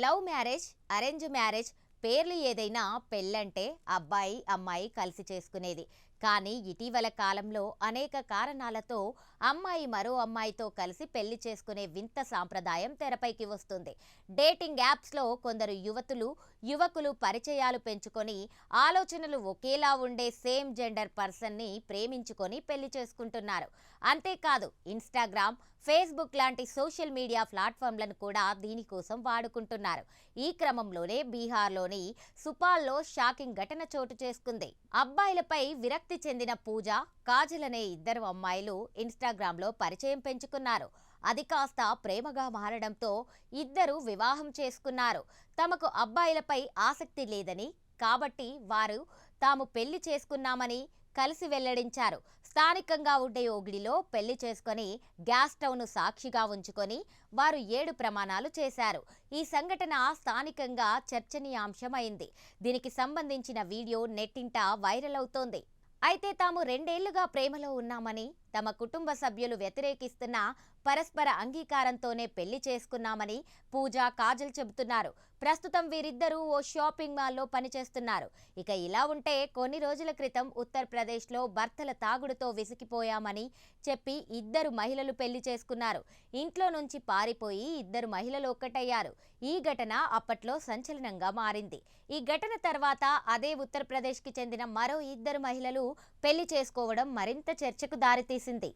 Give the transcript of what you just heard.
Love marriage, arrange marriage పేర్లు ఏదైనా పెళ్ళంటే అబ్బాయి, అమ్మాయి కలిసి చేసుకునేది. కానీ ఇటీవల కాలంలో అనేక కారణాలతో అమ్మాయి మరో అమ్మాయితో కలిసి పెళ్లి చేసుకునే వింత సాంప్రదాయం తెరపైకి వస్తుంది. డేటింగ్ యాప్స్లో కొందరు యువకులు పరిచయాలు పెంచుకొని ఆలోచనలు ఒకేలా ఉండే సేమ్ జెండర్ పర్సన్ని ప్రేమించుకొని పెళ్లి చేసుకుంటున్నారు. అంతేకాదు ఇన్స్టాగ్రామ్, ఫేస్బుక్ లాంటి సోషల్ మీడియా ప్లాట్ఫామ్లను కూడా దీనికోసం వాడుకుంటున్నారు. ఈ క్రమంలోనే బీహార్లోని సుపాల్లో షాకింగ్ ఘటన చోటు చేసుకుంది. అబ్బాయిలపై విరక్తి చెందిన పూజ, కాజల్ అనే ఇద్దరు అమ్మాయిలు ఇన్స్టాగ్రామ్లో పరిచయం పెంచుకున్నారు. అది కాస్త ప్రేమగా మారడంతో ఇద్దరు వివాహం చేసుకున్నారు. తమకు అబ్బాయిలపై ఆసక్తి లేదని, కాబట్టి వారు తాము పెళ్లి చేసుకున్నామని కలిసి వెల్లడించారు. స్థానికంగా ఉండే ఓ గుడిలో పెళ్లి చేసుకొని గ్యాస్ స్టవ్ను సాక్షిగా ఉంచుకొని వారు 7 ప్రమాణాలు చేశారు. ఈ సంఘటన స్థానికంగా చర్చనీయాంశమైంది. దీనికి సంబంధించిన వీడియో నెట్టింట వైరల్ అవుతోంది. అయితే తాము 2 ఏళ్లుగా ప్రేమలో ఉన్నామని, తమ కుటుంబ సభ్యులు వ్యతిరేకిస్తున్న పరస్పర అంగీకారంతోనే పెళ్లి చేసుకున్నామని పూజ, కాజల్ చెబుతున్నారు. ప్రస్తుతం వీరిద్దరూ ఓ షాపింగ్ మాల్లో పనిచేస్తున్నారు. ఇక ఇలా ఉంటే కొన్ని రోజుల క్రితం ఉత్తరప్రదేశ్లో భర్తల తాగుడుతో విసిగిపోయామని చెప్పి ఇద్దరు మహిళలు పెళ్లి చేసుకున్నారు. ఇంట్లో నుంచి పారిపోయి ఇద్దరు మహిళలు ఒక్కటయ్యారు. ఈ ఘటన అప్పట్లో సంచలనంగా మారింది. ఈ ఘటన తర్వాత అదే ఉత్తరప్రదేశ్కి చెందిన మరో ఇద్దరు మహిళలు పెళ్లి చేసుకోవడం మరింత చర్చకు దారితీసింది.